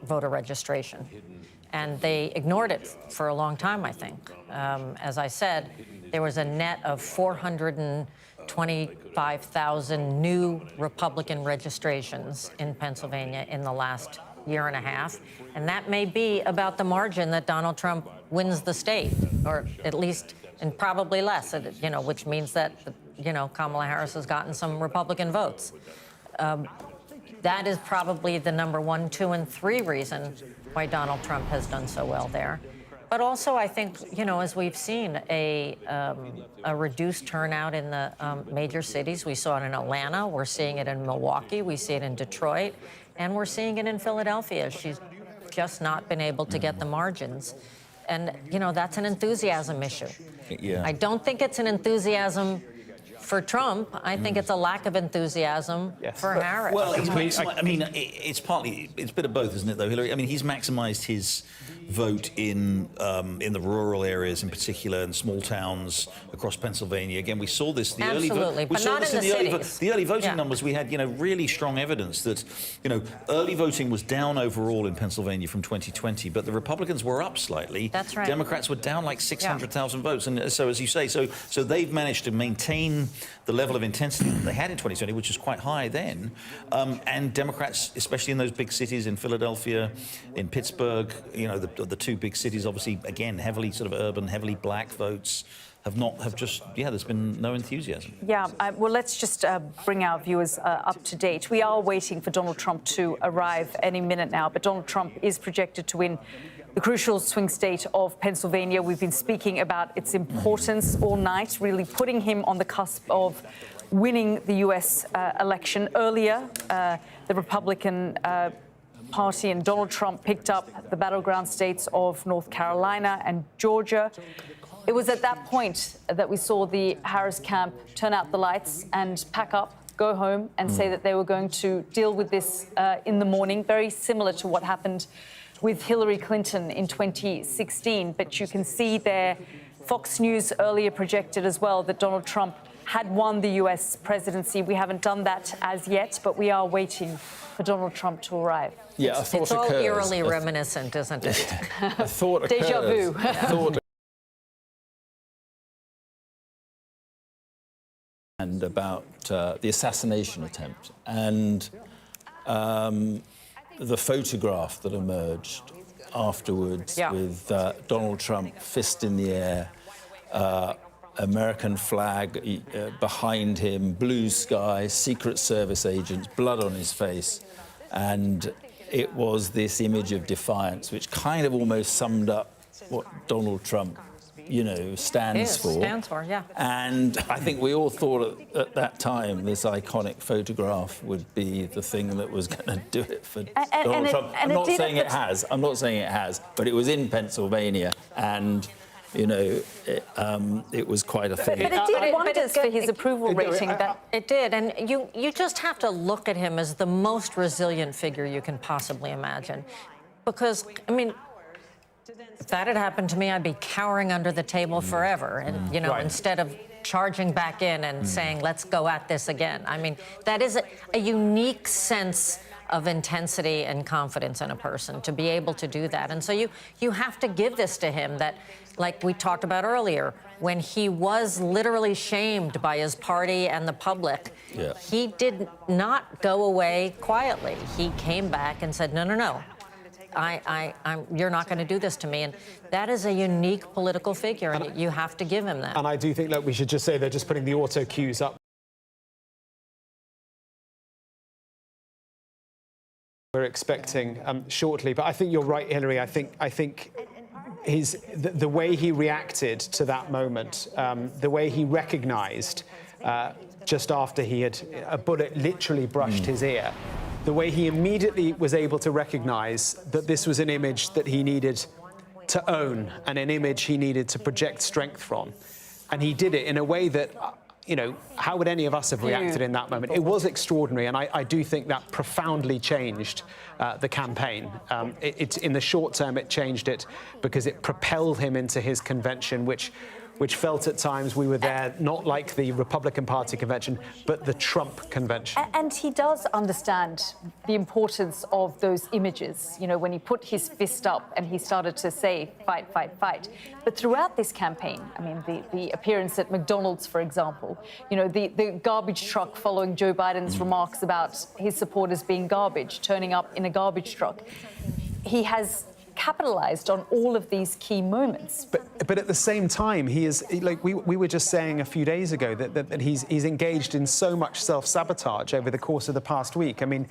voter registration. And they ignored it for a long time, I think. As I said, there was a net of 425,000 new Republican registrations in Pennsylvania in the last year and a half. And that may be about the margin that Donald Trump wins the state, or at least, and probably less, you know, which means that, you know, Kamala Harris has gotten some Republican votes. That is probably the number 1, 2, and 3 reason why Donald Trump has done so well there. But also, I think, you know, as we've seen, a reduced turnout in the major cities. We saw it in Atlanta. We're seeing it in Milwaukee. We see it in Detroit. And we're seeing it in Philadelphia. She's just not been able to get the margins. And, you know, that's an enthusiasm issue. Yeah. I don't think it's an enthusiasm for Trump. I think it's a lack of enthusiasm for Harris. Well, I mean, it's partly, it's a bit of both, isn't it, though, Hillary? I mean, he's maximised his vote in the rural areas in particular, and small towns across Pennsylvania. Again, we saw this, the early voting numbers. We had, you know, really strong evidence that, you know, early voting was down overall in Pennsylvania from 2020, but the Republicans were up slightly. That's right. Democrats were down like 600,000 votes. And so, as you say, so they've managed to maintain the level of intensity that they had in 2020, which was quite high then. And Democrats, especially in those big cities, in Philadelphia, in Pittsburgh, you know, the 2 big cities, obviously, again, heavily sort of urban, heavily black votes, there's been no enthusiasm. Yeah, well, let's just bring our viewers up to date. We are waiting for Donald Trump to arrive any minute now, but Donald Trump is projected to win the crucial swing state of Pennsylvania. We've been speaking about its importance all night, really putting him on the cusp of winning the U.S. election. Earlier, the Republican Party and Donald Trump picked up the battleground states of North Carolina and Georgia. It was at that point that we saw the Harris camp turn out the lights and pack up, go home, and say that they were going to deal with this in the morning, very similar to what happened with Hillary Clinton in 2016. But you can see there, Fox News earlier projected as well that Donald Trump had won the U.S. presidency. We haven't done that as yet, but we are waiting for Donald Trump to arrive. Yeah, it's all eerily reminiscent, isn't it? A thought occurs. Deja vu. And about the assassination attempt and the photograph that emerged afterwards with Donald Trump, fist in the air, American flag behind him, blue sky, Secret Service agents, blood on his face. And it was this image of defiance, which kind of almost summed up what Donald Trump, you know, stands for. Yeah. And I think we all thought at that time this iconic photograph would be the thing that was going to do it for Donald Trump. I'm not saying it has. I'm not saying it has. But it was in Pennsylvania, and you know, it was quite a thing. But it did wonders for his approval rating. It did, and you just have to look at him as the most resilient figure you can possibly imagine, because I mean, if that had happened to me, I'd be cowering under the table forever, and you know, instead of charging back in and saying, "Let's go at this again." I mean, that is a unique sense of intensity and confidence in a person to be able to do that. And so you have to give this to him, that, like we talked about earlier, when he was literally shamed by his party and the public, he did not go away quietly. He came back and said, no, you're not going to do this to me. And that is a unique political figure, and you have to give him that. And I do think that we should just say they're just putting the auto cues up. We're expecting shortly, but I think you're right, Hillary. I think the way he reacted to that moment, the way he recognised just after he had a bullet literally brushed his ear, the way he immediately was able to recognise that this was an image that he needed to own and an image he needed to project strength from, and he did it in a way that, you know, how would any of us have reacted in that moment? It was extraordinary, and I do think that profoundly changed the campaign. In the short term, it changed it because it propelled him into his convention, which which felt at times we were there not like the Republican Party convention, but the Trump convention. And he does understand the importance of those images, you know, when he put his fist up and he started to say, fight, fight, fight. But throughout this campaign, I mean, the appearance at McDonald's, for example, you know, the garbage truck following Joe Biden's remarks about his supporters being garbage, turning up in a garbage truck. He has capitalized on all of these key moments. But at the same time, he is, like we were just saying a few days ago, that he's engaged in so much self-sabotage over the course of the past week. I mean,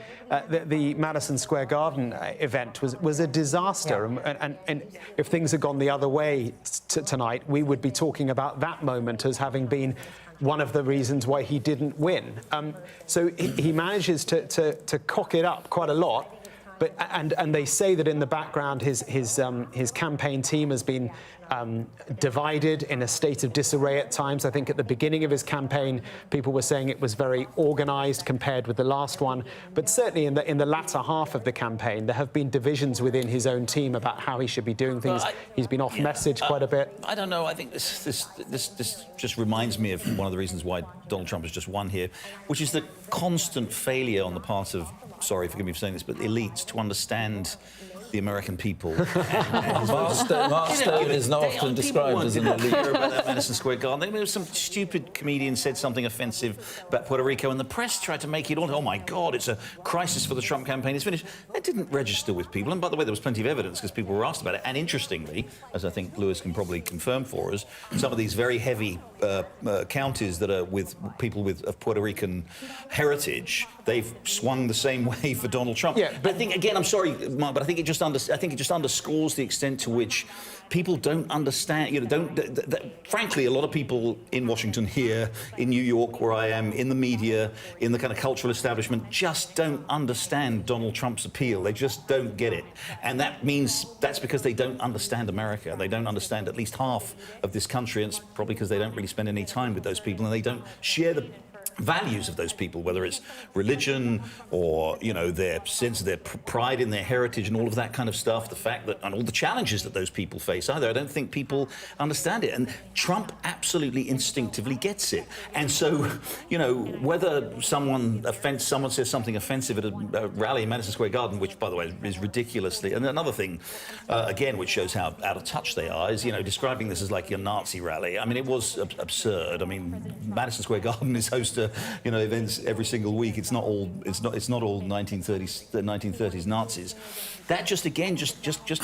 the Madison Square Garden event was a disaster. Yeah. And if things had gone the other way tonight, we would be talking about that moment as having been one of the reasons why he didn't win. So he manages to cock it up quite a lot. But and they say that in the background, his campaign team has been divided, in a state of disarray at times. I think at the beginning of his campaign, people were saying it was very organised compared with the last one. But certainly in the latter half of the campaign, there have been divisions within his own team about how he should be doing things. He's been off message quite a bit. I don't know. I think this just reminds me of one of the reasons why Donald Trump has just won here, which is the constant failure on the part of, sorry, forgive me for saying this, but elites to understand the American people. Mark Stone is not often described as an elite. About that Madison Square Garden. There was some stupid comedian said something offensive about Puerto Rico, and the press tried to make it all, oh my God, it's a crisis for the Trump campaign. It's finished. That didn't register with people. And by the way, there was plenty of evidence because people were asked about it. And interestingly, as I think Lewis can probably confirm for us, some of these very heavy counties that are with people of Puerto Rican heritage, they've swung the same way for Donald Trump. Yeah, but I think, again, I'm sorry, Mark, but I think it just underscores the extent to which people don't understand. You know, frankly, a lot of people in Washington here, in New York, where I am, in the media, in the kind of cultural establishment, just don't understand Donald Trump's appeal. They just don't get it, and that means that's because they don't understand America. They don't understand at least half of this country, and it's probably because they don't really spend any time with those people, and they don't share the values of those people, whether it's religion or, you know, their sense of their pride in their heritage and all of that kind of stuff, the fact that, and all the challenges that those people face either. I don't think people understand it. And Trump absolutely instinctively gets it. And so, you know, whether someone says something offensive at a rally in Madison Square Garden, which, by the way, is ridiculously, and another thing, again, which shows how out of touch they are, is, you know, describing this as like your Nazi rally. I mean, it was absurd. I mean, Madison Square Garden is host to, you know, events every single week. It's not all 1930s Nazis. That just to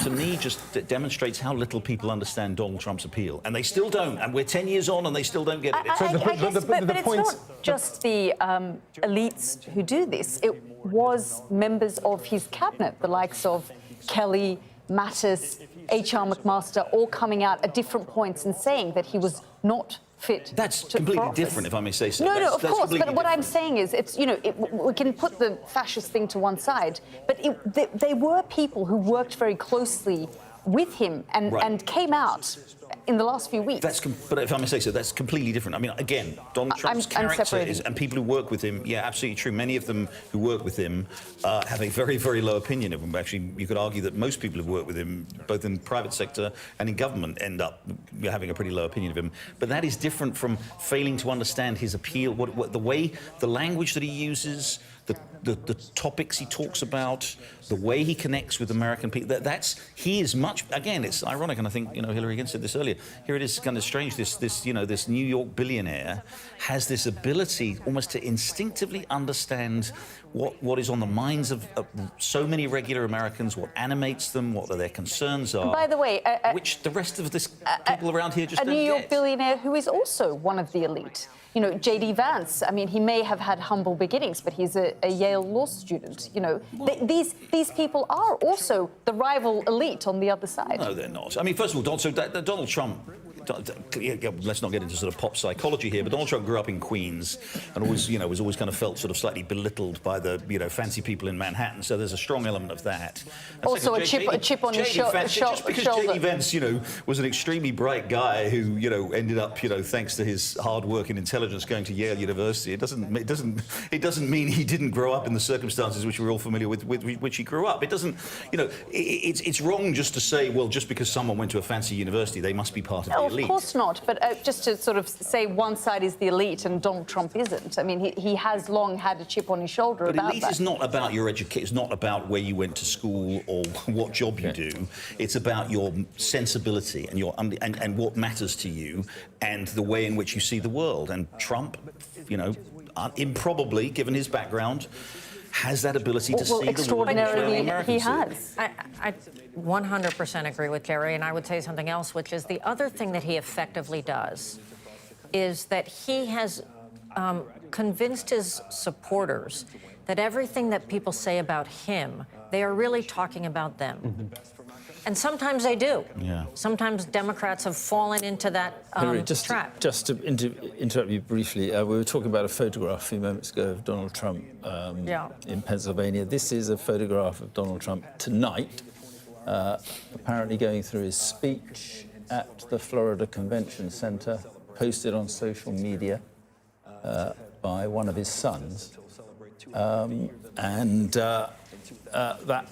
me just demonstrates how little people understand Donald Trump's appeal, and they still don't. And we're 10 years on, and they still don't get it. But it's not just the elites who do this. It was members of his cabinet, the likes of Kelly, Mattis, H.R. McMaster, all coming out at different points and saying that he was not fit. That's completely different, if I may say so. No, of course. But what I'm saying is, it's, you know, we can put the fascist thing to one side, but they were people who worked very closely with him and came out in the last few weeks. But if I may say so, that's completely different. I mean, again, Donald Trump's character is, and people who work with him, yeah, absolutely true. Many of them who work with him have a very, very low opinion of him. Actually, you could argue that most people who work with him, both in the private sector and in government, end up having a pretty low opinion of him. But that is different from failing to understand his appeal, the language that he uses, the topics he talks about, the way he connects with American people. He is much. Again, it's ironic, and I think, you know, Hillary again said this earlier. Here it is, kind of strange. This New York billionaire has this ability almost to instinctively understand what is on the minds of so many regular Americans, what animates them, what their concerns are. And by the way, which the rest of this people around here just don't get. A New York get. Billionaire who is also one of the elite. You know, J.D. Vance, I mean, he may have had humble beginnings, but he's a Yale law student. You know, these people are also the rival elite on the other side. No, they're not. I mean, first of all, Donald Trump, let's not get into sort of pop psychology here, but Donald Trump grew up in Queens and always, you know, was always kind of felt sort of slightly belittled by the, you know, fancy people in Manhattan. So there's a strong element of that. And also a chip on his shoulder. Just because J.D. Vance, you know, was an extremely bright guy who, you know, ended up, you know, thanks to his hard work in intelligence going to Yale University, it doesn't mean he didn't grow up in the circumstances which we're all familiar with which he grew up. It doesn't, you know, it's wrong just to say, well, just because someone went to a fancy university, they must be part of the elite. of course not. But just to sort of say one side is the elite and Donald Trump isn't. I mean, he has long had a chip on his shoulder but about elite that. is not about your education. It's not about where you went to school or what job you do. It's about your sensibility and and what matters to you and the way in which you see the world. And Trump, you know, improbably, given his background, has that ability to see the world. Extraordinarily, he has. I 100% agree with Jerry, and I would say something else, which is the other thing that he effectively does is that he has convinced his supporters that everything that people say about him, they are really talking about them. And sometimes they do. Yeah. Sometimes Democrats have fallen into that Hillary, trap. just to interrupt you briefly, we were talking about a photograph a few moments ago of Donald Trump in Pennsylvania. This is a photograph of Donald Trump tonight, apparently going through his speech at the Florida Convention Center, posted on social media by one of his sons. That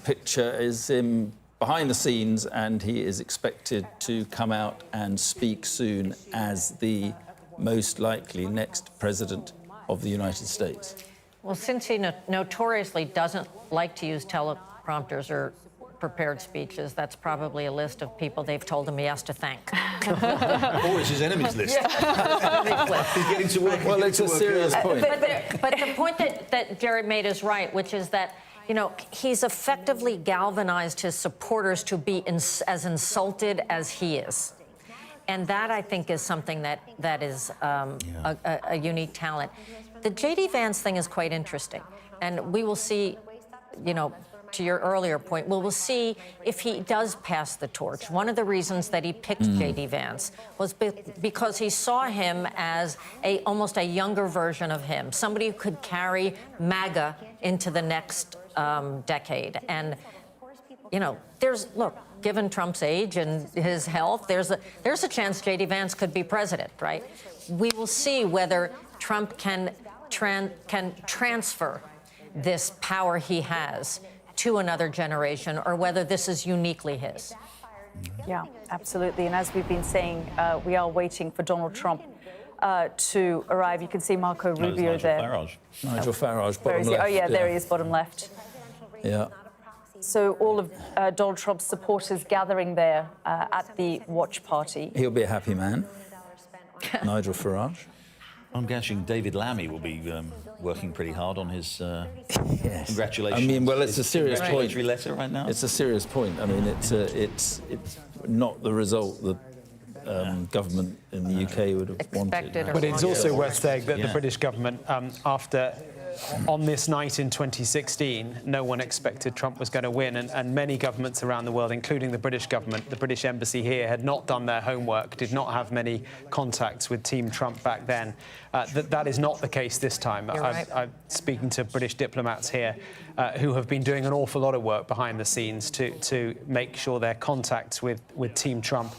picture is him behind the scenes, and he is expected to come out and speak soon as the most likely next president of the United States. Well, since he notoriously doesn't like to use teleprompters or prepared speeches, that's probably a list of people they've told him he has to thank. Or it's his enemies list. He's getting to work. Well, it's a serious point. But the point that Jerry made is right, which is that, you know, he's effectively galvanized his supporters to be as insulted as he is. And that, I think, is something that is a unique talent. The J.D. Vance thing is quite interesting. And we will see, you know, to your earlier point, we'll see if he does pass the torch. One of the reasons that he picked J.D. Vance was because he saw him as almost a younger version of him, somebody who could carry MAGA into the next decade. And, you know, given Trump's age and his health, there's a chance J.D. Vance could be president, right? We will see whether Trump can transfer this power he has to another generation, or whether this is uniquely his. Yeah, absolutely. And as we've been saying, we are waiting for Donald Trump to arrive. You can see Marco Rubio there. Nigel Farage, bottom left. Oh, yeah, there he is, bottom left. Yeah. So all of Donald Trump's supporters gathering there at the watch party. He'll be a happy man, Nigel Farage. I'm guessing David Lammy will be working pretty hard on his congratulations. I mean, well, it's a serious point. Letter right now. It's a serious point. I mean, it's not the result that government in the UK would have wanted. But it's also worth saying that the British government, on this night in 2016, no one expected Trump was going to win, and many governments around the world, including the British government, the British embassy here, had not done their homework, did not have many contacts with Team Trump back then. That is not the case this time. I'm speaking to British diplomats here who have been doing an awful lot of work behind the scenes to make sure their contacts with Team Trump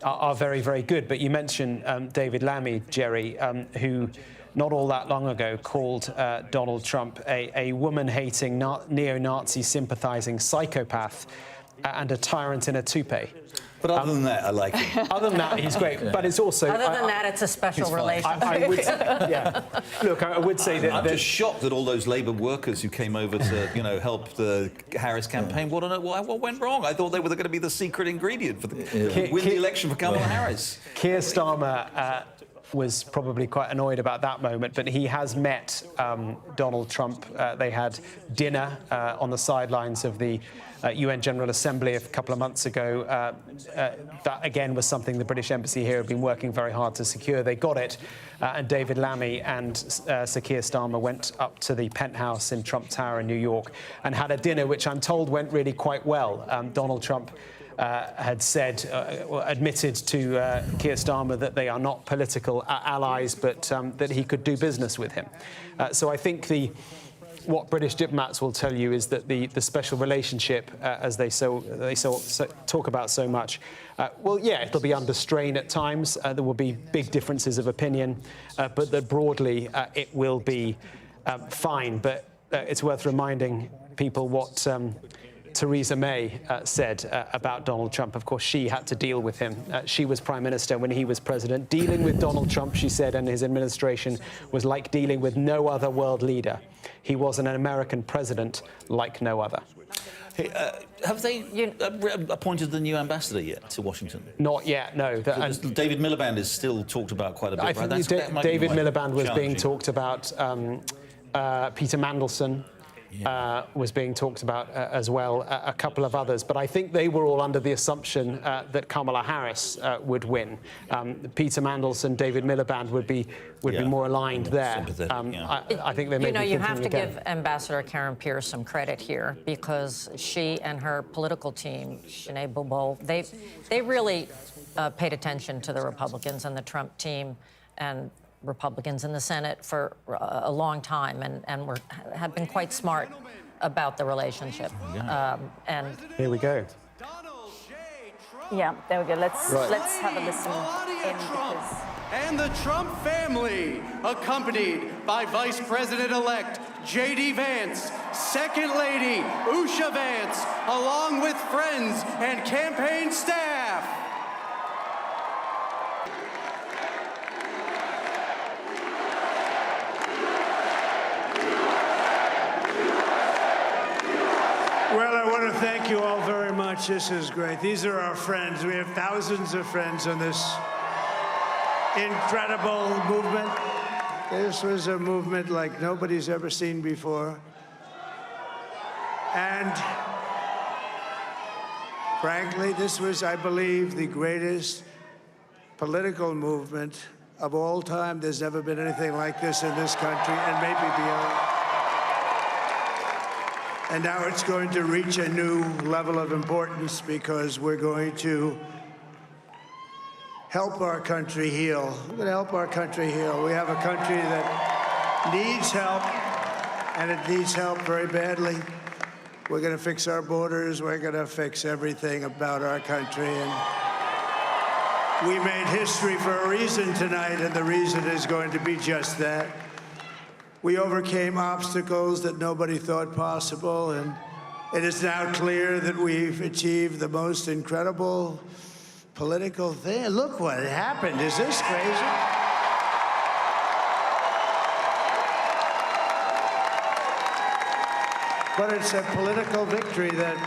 are very, very good. But you mentioned David Lammy, Jerry, who not all that long ago called Donald Trump a woman-hating, neo-Nazi sympathising psychopath and a tyrant in a toupee. But other than that, I like him. Other than that, he's great. But it's also... Other than that, it's a special relationship. I would say, Look, I would say that... I'm just shocked that all those Labour workers who came over to, help the Harris campaign, what went wrong? I thought they were going to be the secret ingredient for win the election for Kamala Harris. Keir Starmer was probably quite annoyed about that moment, but he has met Donald Trump. They had dinner on the sidelines of the UN General Assembly a couple of months ago. That, again, was something the British Embassy here have been working very hard to secure. They got it, and David Lammy and Sir Keir Starmer went up to the penthouse in Trump Tower in New York and had a dinner, which I'm told went really quite well. Donald Trump had admitted to Keir Starmer that they are not political allies, but that he could do business with him. So I think what British diplomats will tell you is that the special relationship, as they talk about so much, it'll be under strain at times. There will be big differences of opinion, but that broadly it will be fine. But it's worth reminding people what Theresa May said about Donald Trump. Of course, she had to deal with him. She was Prime Minister when he was President. Dealing with Donald Trump, she said, and his administration was like dealing with no other world leader. He was an American president like no other. Hey, have they appointed the new ambassador yet to Washington? Not yet, no. David Miliband is still talked about quite a bit, I right? think David Miliband was being talked about. Peter Mandelson was being talked about as well, a couple of others. But I think they were all under the assumption that Kamala Harris would win. Peter Mandelson, David Miliband would be more aligned there. I think they may be you have to again. give Ambassador Karen Pierce some credit here, because she and her political team, Sinead Bobo, they really paid attention to the Republicans and the Trump team and Republicans in the Senate for a long time, and have been quite smart about the relationship. And here we go. Yeah, there we go. Let's have a listen in, because... And the Trump family, accompanied by Vice President-elect J.D. Vance, Second Lady Usha Vance, along with friends and campaign staff. Well, I want to thank you all very much. This is great. These are our friends. We have thousands of friends on this incredible movement. This was a movement like nobody's ever seen before. And frankly, this was, I believe, the greatest political movement of all time. There's never been anything like this in this country, and maybe beyond. And now it's going to reach a new level of importance, because we're going to help our country heal. We're going to help our country heal. We have a country that needs help, and it needs help very badly. We're going to fix our borders. We're going to fix everything about our country. And we made history for a reason tonight, and the reason is going to be just that. We overcame obstacles that nobody thought possible, and it is now clear that we've achieved the most incredible political thing. Look what happened. Is this crazy? But it's a political victory that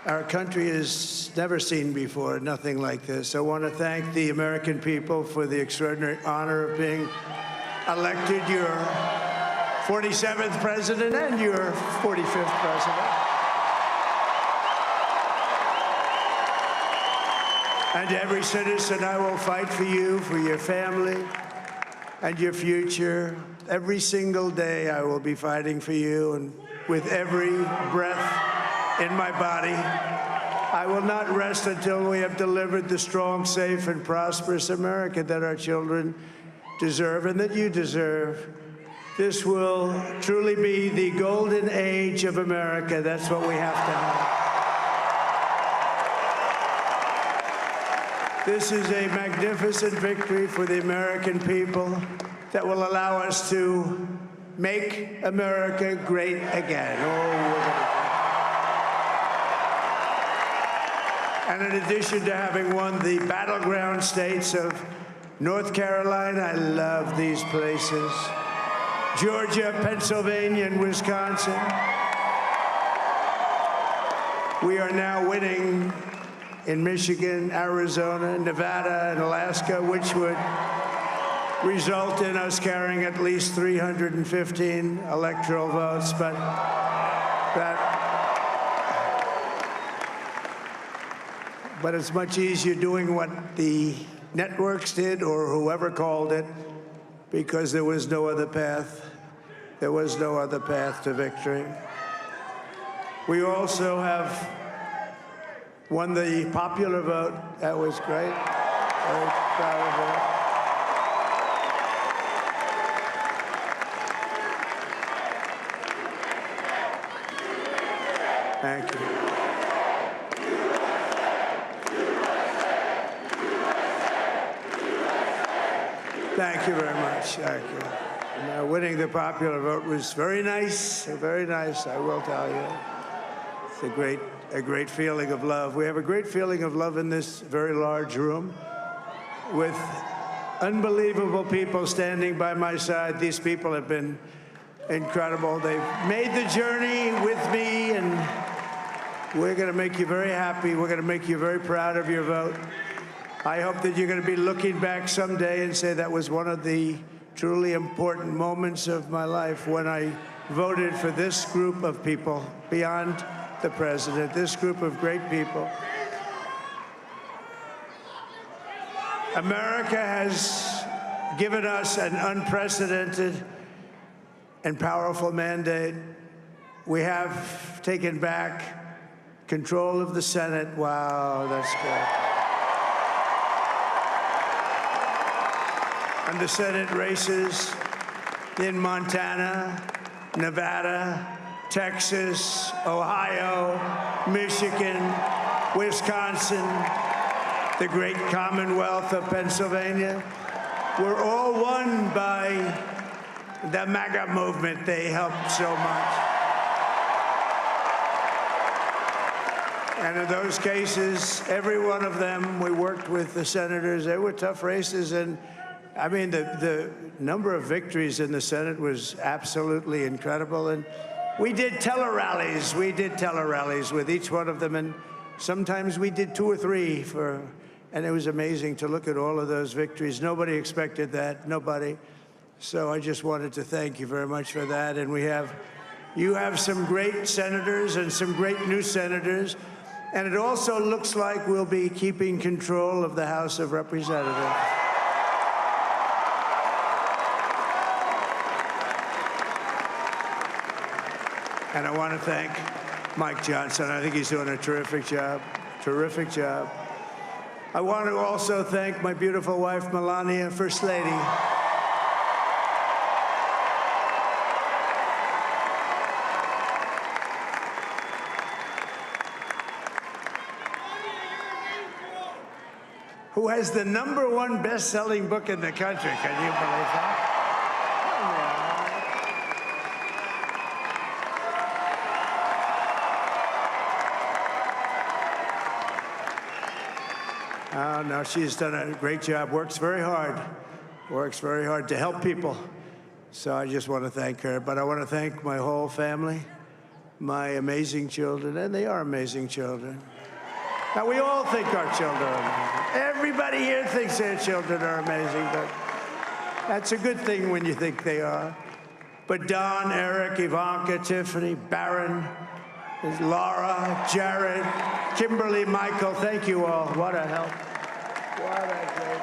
our country has never seen before, nothing like this. I want to thank the American people for the extraordinary honor of being elected your 47th president and your 45th president. And every citizen, I will fight for you, for your family, and your future. Every single day, I will be fighting for you, and with every breath in my body, I will not rest until we have delivered the strong, safe, and prosperous America that our children deserve and that you deserve. This will truly be the golden age of America. That's what we have to have. This is a magnificent victory for the American people that will allow us to make America great again. And in addition to having won the battleground states of North Carolina, I love these places, Georgia, Pennsylvania, and Wisconsin, we are now winning in Michigan, Arizona, Nevada, and Alaska, which would result in us carrying at least 315 electoral votes. But it's much easier doing what the networks did or whoever called it, because there was no other path. There was no other path to victory. We also have won the popular vote. That was great. Very proud of that. Thank you. Thank you very much. Thank you. And, winning the popular vote was very nice, I will tell you. It's a great feeling of love. We have a great feeling of love in this very large room with unbelievable people standing by my side. These people have been incredible. They've made the journey with me, and we're going to make you very happy. We're going to make you very proud of your vote. I hope that you're going to be looking back someday and say that was one of the truly important moments of my life when I voted for this group of people beyond the president, this group of great people. America has given us an unprecedented and powerful mandate. We have taken back control of the Senate. Wow, that's good. And the Senate races in Montana, Nevada, Texas, Ohio, Michigan, Wisconsin, the great Commonwealth of Pennsylvania, were all won by the MAGA movement. They helped so much. And in those cases, every one of them, we worked with the senators. They were tough races. And I mean, the number of victories in the Senate was absolutely incredible. And we did tele-rallies. We did tele-rallies with each one of them. And sometimes we did 2 or 3 and it was amazing to look at all of those victories. Nobody expected that, nobody. So I just wanted to thank you very much for that. And you have some great senators and some great new senators. And it also looks like we'll be keeping control of the House of Representatives. And I want to thank Mike Johnson. I think he's doing a terrific job, terrific job. I want to also thank my beautiful wife, Melania, First Lady. Who has the #1 best-selling book in the country. Can you believe that? Oh, no, she's done a great job, works very hard to help people. So I just want to thank her. But I want to thank my whole family, my amazing children, and they are amazing children. Now, we all think our children are amazing. Everybody here thinks their children are amazing, but that's a good thing when you think they are. But Don, Eric, Ivanka, Tiffany, Barron, Laura, Jared, Kimberly, Michael, thank you all. What a help. What a great.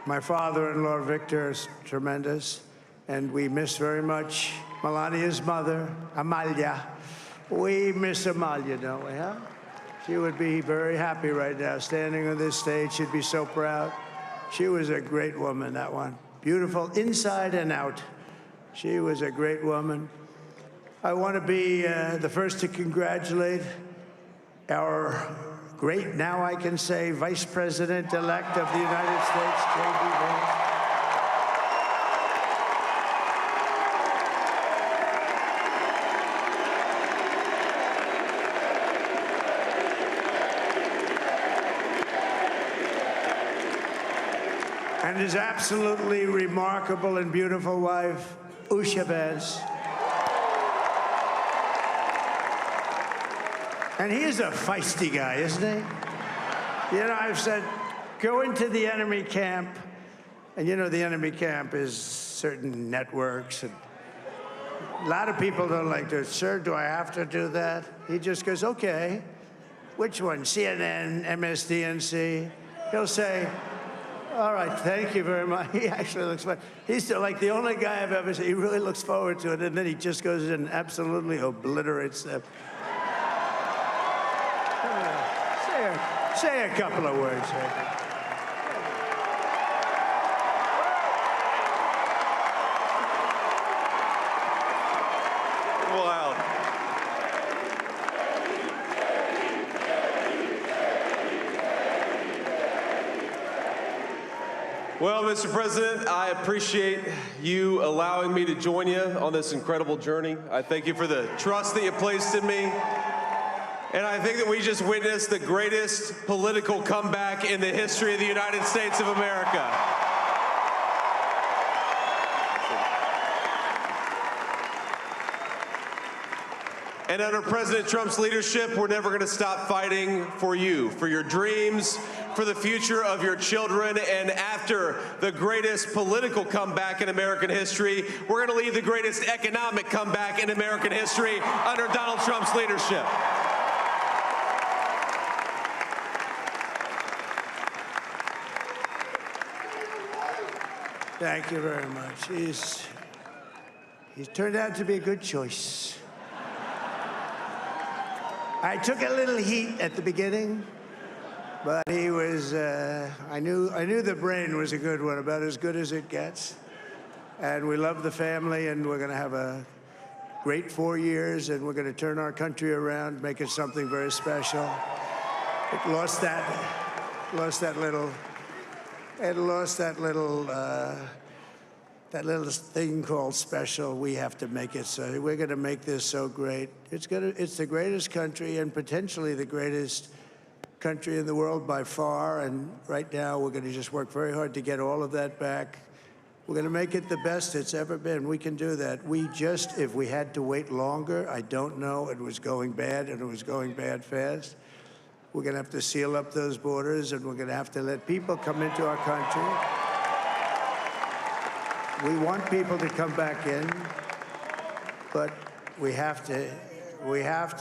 My father-in-law, Victor, is tremendous, and we miss very much Melania's mother, Amalia. We miss Amalia, don't we, huh? She would be very happy right now, standing on this stage. She'd be so proud. She was a great woman, that one. Beautiful inside and out. She was a great woman. I want to be the first to congratulate our great, now I can say, Vice President-elect of the United States, J.D. Vance. And his absolutely remarkable and beautiful wife, Usha Vance. And he is a feisty guy, isn't he? You know, I've said, go into the enemy camp. And you know, the enemy camp is certain networks. And a lot of people don't like to, sir, do I have to do that? He just goes, okay. Which one? CNN, MSDNC? He'll say, all right, thank you very much. He actually looks fun. He's still like the only guy I've ever seen. He really looks forward to it, and then he just goes in and absolutely obliterates them. Say a couple of words. Wow. Well, Mr. President, I appreciate you allowing me to join you on this incredible journey. I thank you for the trust that you placed in me. And I think that we just witnessed the greatest political comeback in the history of the United States of America. And under President Trump's leadership, we're never going to stop fighting for you, for your dreams, for the future of your children. And after the greatest political comeback in American history, we're going to lead the greatest economic comeback in American history under Donald Trump's leadership. Thank you very much. He's turned out to be a good choice. I took a little heat at the beginning, but he was, I knew the brain was a good one, about as good as it gets. And we love the family, and we're going to have a great 4 years, and we're going to turn our country around, make it something very special. It lost that little thing called special. We have to make it so. We're going to make this so great. It's the greatest country and potentially the greatest country in the world by far. And right now, we're going to just work very hard to get all of that back. We're going to make it the best it's ever been. We can do that. If we had to wait longer, I don't know. It was going bad, and it was going bad fast. We're going to have to seal up those borders, and we're going to have to let people come into our country. We want people to come back in, but we have to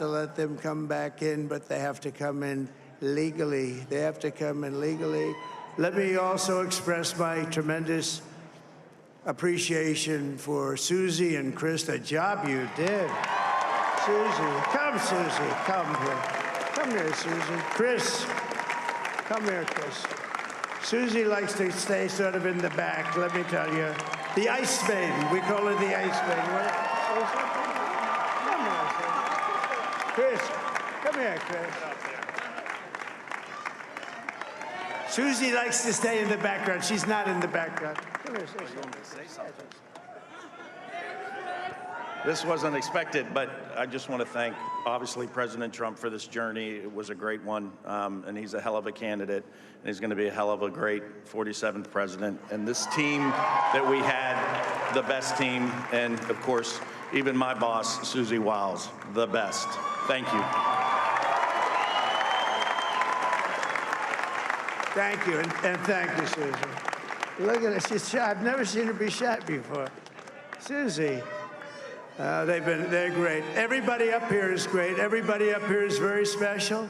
let them come back in, but they have to come in legally. They have to come in legally. Let me also express my tremendous appreciation for Susie and Chris, the job you did. Susie, come here. Come here, Susie. Chris, come here, Chris. Susie likes to stay sort of in the back, let me tell you. The Ice Maiden, we call her the Ice Maiden. Come here, Chris. Come here, Chris. Susie likes to stay in the background. She's not in the background. Come here, say something. This wasn't expected, but I just want to thank, obviously, President Trump for this journey. It was a great one, and he's a hell of a candidate, and he's going to be a hell of a great 47th president. And this team that we had, the best team, and, of course, even my boss, Susie Wiles, the best. Thank you. Thank you, and thank you, Susie. Look at her, she's shy. I've never seen her be shy before. Susie. They're great. Everybody up here is great. Everybody up here is very special.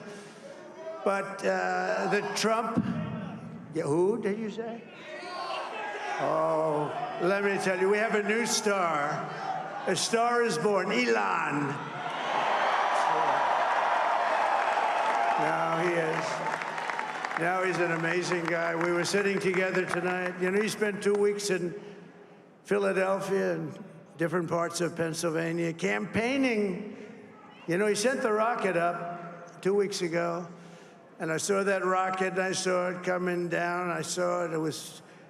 But the Trump, who did you say? Oh, let me tell you, we have a new star. A star is born, Elon. Now he is. Now he's an amazing guy. We were sitting together tonight. You know, he spent 2 weeks in Philadelphia and different parts of Pennsylvania, campaigning. You know, he sent the rocket up 2 weeks ago, and I saw that rocket, and I saw it coming down. I saw it.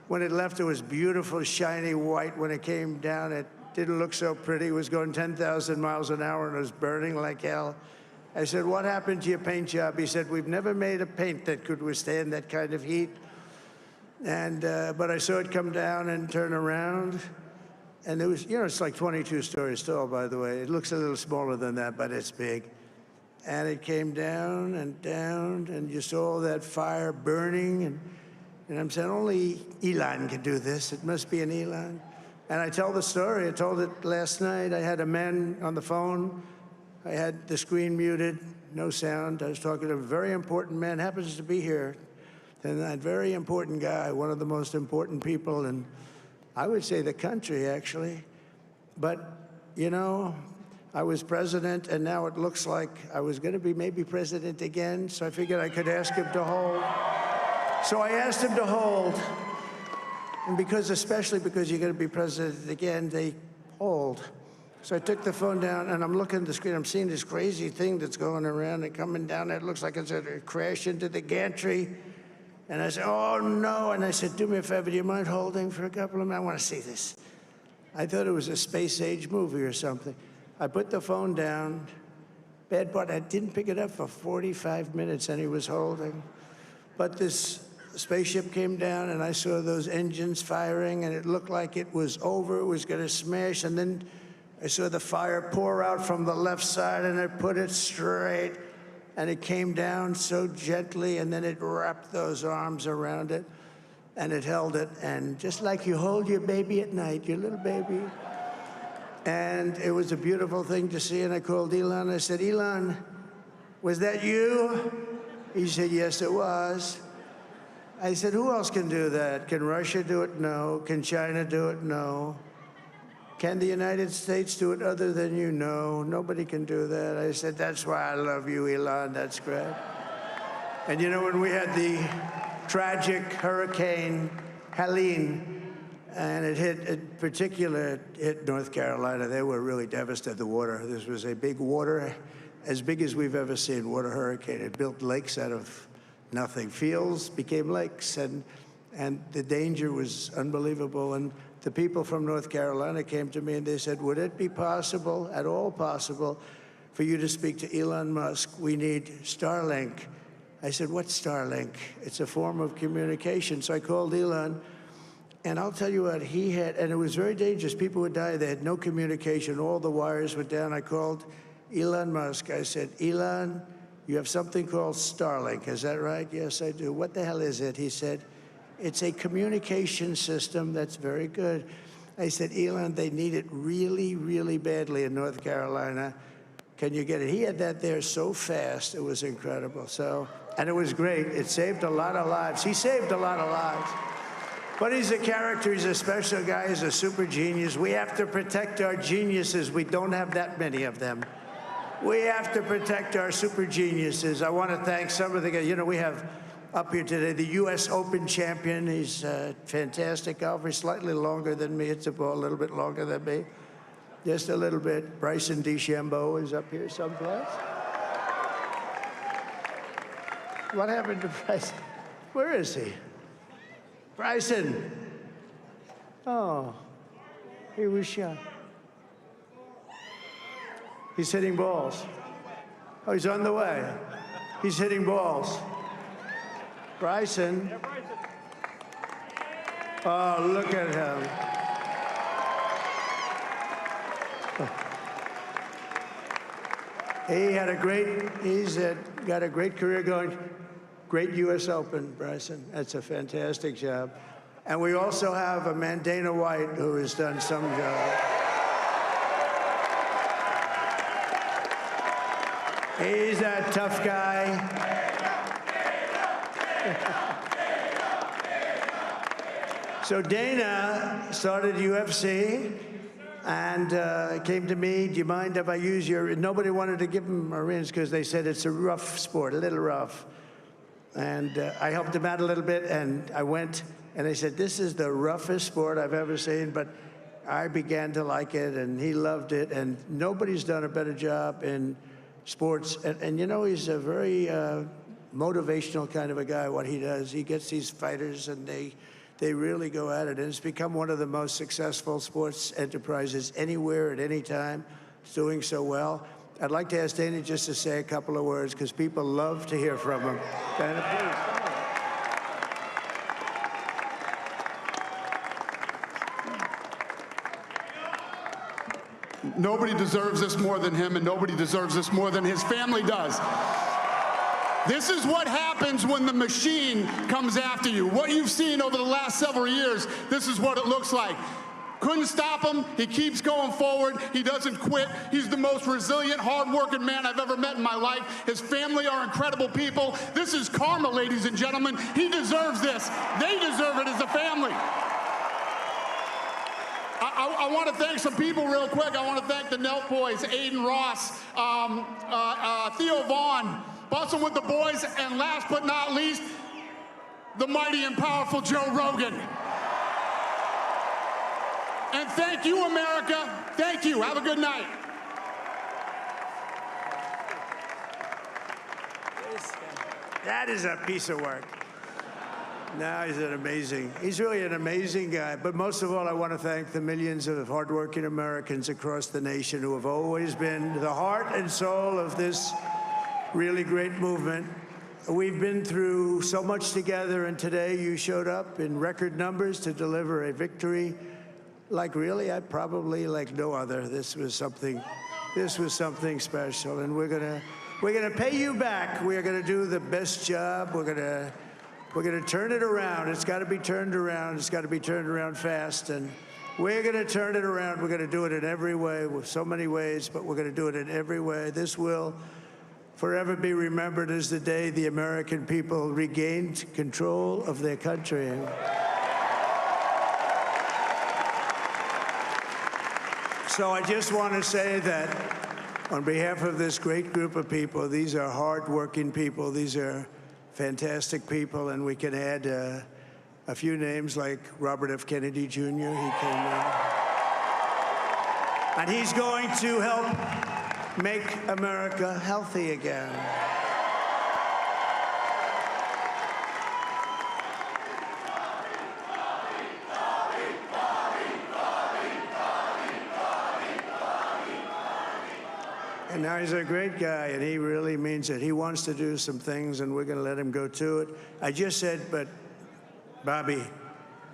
When it left, it was beautiful, shiny white. When it came down, it didn't look so pretty. It was going 10,000 miles an hour, and it was burning like hell. I said, what happened to your paint job? He said, we've never made a paint that could withstand that kind of heat. And but I saw it come down and turn around. And it was, you know, it's like 22 stories tall, by the way. It looks a little smaller than that, but it's big. And it came down, and you saw that fire burning. And I'm saying, only Elon can do this. It must be an Elon. And I tell the story. I told it last night. I had a man on the phone. I had the screen muted, no sound. I was talking to a very important man, happens to be here. And that very important guy, one of the most important people in, I would say, the country, actually. But, you know, I was president, and now it looks like I was going to be maybe president again, so I figured I could ask him to hold. So I asked him to hold. And especially because you're going to be president again, they hold. So I took the phone down, and I'm looking at the screen. I'm seeing this crazy thing that's going around and coming down. It looks like it's going to crash into the gantry. And I said, oh, no. And I said, do me a favor, do you mind holding for a couple of minutes? I want to see this. I thought it was a space-age movie or something. I put the phone down. Bad part, I didn't pick it up for 45 minutes, and he was holding. But this spaceship came down, and I saw those engines firing, and it looked like it was over. It was going to smash. And then I saw the fire pour out from the left side, and I put it straight. And it came down so gently, and then it wrapped those arms around it, and it held it. And just like you hold your baby at night, your little baby. And it was a beautiful thing to see. And I called Elon. I said, Elon, was that you? He said, yes, it was. I said, who else can do that? Can Russia do it? No. Can China do it? No. Can the United States do it other than you? No, nobody can do that. I said, that's why I love you, Elon. That's great. And you know, when we had the tragic Hurricane Helene, and it hit North Carolina, they were really devastated, the water. This was a big water, as big as we've ever seen, water hurricane. It built lakes out of nothing. Fields became lakes, and the danger was unbelievable. And the people from North Carolina came to me and they said, would it be possible, at all possible, for you to speak to Elon Musk? We need Starlink. I said, what's Starlink? It's a form of communication. So I called Elon, and I'll tell you what, he had, and it was very dangerous. People would die. They had no communication. All the wires were down. I called Elon Musk. I said, Elon, you have something called Starlink. Is that right? Yes, I do. What the hell is it? He said, it's a communication system that's very good. I said, Elon, they need it really, really badly in North Carolina. Can you get it? He had that there so fast. It was incredible. So, and it was great. It saved a lot of lives. He saved a lot of lives. But he's a character. He's a special guy. He's a super genius. We have to protect our geniuses. We don't have that many of them. We have to protect our super geniuses. I want to thank some of the guys. You know, we have up here today the U.S. Open champion. He's a fantastic golfer. He's slightly longer than me. It's a ball a little bit longer than me. Just a little bit. Bryson DeChambeau is up here someplace. What happened to Bryson? Where is he? Bryson. Oh, he was shot. He's hitting balls. Oh, he's on the way. He's hitting balls. Bryson. Oh, look at him. He's got a great career going. Great U.S. Open, Bryson. That's a fantastic job. And we also have a man, Dana White, who has done some job. He's a tough guy. So Dana started UFC and came to me, do you mind if I use your, nobody wanted to give him a rinse because they said it's a rough sport, a little rough. And I helped him out a little bit, and I went, and they said, this is the roughest sport I've ever seen, but I began to like it, and he loved it, and nobody's done a better job in sports. And you know, he's a very motivational kind of a guy, what he does. He gets these fighters, and they really go at it, and it's become one of the most successful sports enterprises anywhere at any time. It's doing so well. I'd like to ask Dana just to say a couple of words, because people love to hear from him. Dana, please. Nobody deserves this more than him, and nobody deserves this more than his family does. This is what happens when the machine comes after you. What you've seen over the last several years, this is what it looks like. Couldn't stop him. He keeps going forward. He doesn't quit. He's the most resilient, hard-working man I've ever met in my life. His family are incredible people. This is karma, ladies and gentlemen. He deserves this. They deserve it as a family. I want to thank some people real quick. I want to thank the Nelk boys, Aiden Ross, Theo Vaughn, Bustin' with the Boys, and last but not least, the mighty and powerful Joe Rogan. And thank you, America. Thank you. Have a good night. That is a piece of work. No, he's really an amazing guy. But most of all, I want to thank the millions of hardworking Americans across the nation who have always been the heart and soul of this really great movement. We've been through so much together, and today you showed up in record numbers to deliver a victory like probably like no other. This was something special, and we're gonna pay you back. We're gonna do the best job. We're gonna turn it around. It's got to be turned around. It's got to be turned around fast, and we're gonna turn it around. We're gonna do it in every way, with so many ways, but we're gonna do it in every way. This will forever be remembered as the day the American people regained control of their country. So I just want to say that on behalf of this great group of people, these are hard-working people. These are fantastic people, and we can add a few names like Robert F. Kennedy Jr. He came in. And he's going to help make America healthy again. And now he's a great guy, and he really means it. He wants to do some things, and we're going to let him go to it. I just said, but Bobby,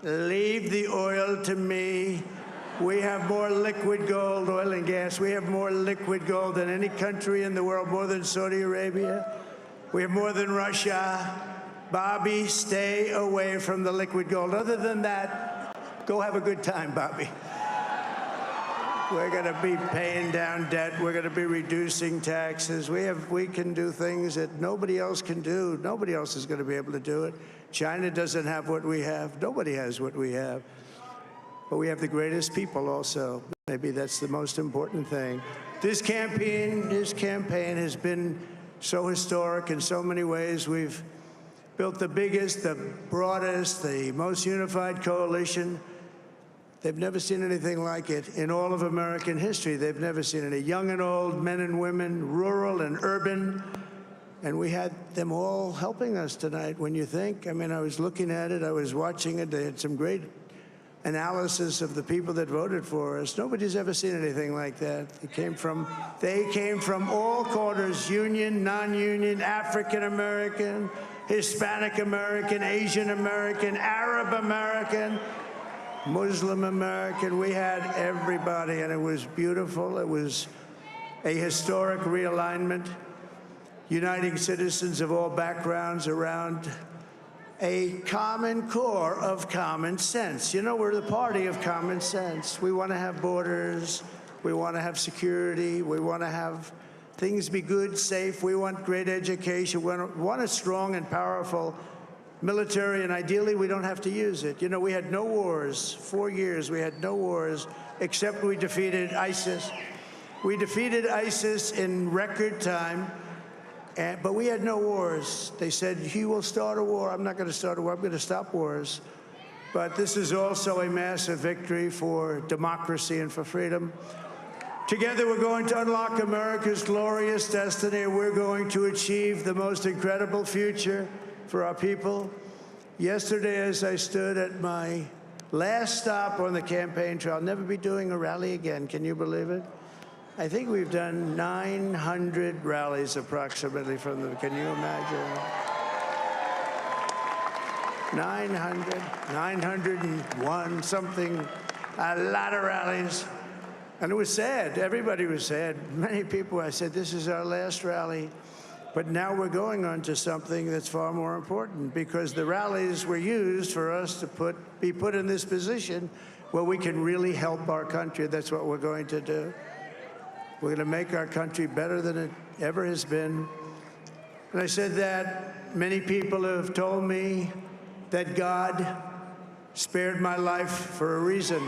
leave the oil to me. We have more liquid gold, oil and gas. We have more liquid gold than any country in the world, more than Saudi Arabia. We have more than Russia. Bobby, stay away from the liquid gold. Other than that, go have a good time, Bobby. We're going to be paying down debt. We're going to be reducing taxes. We can do things that nobody else can do. Nobody else is going to be able to do it. China doesn't have what we have. Nobody has what we have. But we have the greatest people also. Maybe that's the most important thing. This campaign has been so historic in so many ways. We've built the biggest, the broadest, the most unified coalition. They've never seen anything like it in all of American history. They've never seen it. Young and old, men and women, rural and urban. And we had them all helping us tonight. When you think, I mean, I was looking at it, I was watching it. They had some great analysis of the people that voted for us. Nobody's ever seen anything like that. They came from all corners, union, non-union, African American, Hispanic American, Asian American, Arab American, Muslim American. We had everybody, and it was beautiful. It was a historic realignment, uniting citizens of all backgrounds around a common core of common sense. You know, we're the party of common sense. We want to have borders. We want to have security. We want to have things be good, safe. We want great education. We want a strong and powerful military, and ideally, we don't have to use it. You know, we had no wars. 4 years, we had no wars, except we defeated ISIS. We defeated ISIS in record time, but we had no wars. They said, he will start a war. I'm not going to start a war. I'm going to stop wars. But this is also a massive victory for democracy and for freedom. Together, we're going to unlock America's glorious destiny. We're going to achieve the most incredible future for our people. Yesterday, as I stood at my last stop on the campaign trail, I'll never be doing a rally again. Can you believe it? I think we've done 900 rallies approximately from them. Can you imagine? 901, something, a lot of rallies. And it was sad. Everybody was sad. Many people, I said, this is our last rally. But now we're going on to something that's far more important, because the rallies were used for us to be put in this position where we can really help our country. That's what we're going to do. We're going to make our country better than it ever has been. And I said that many people have told me that God spared my life for a reason.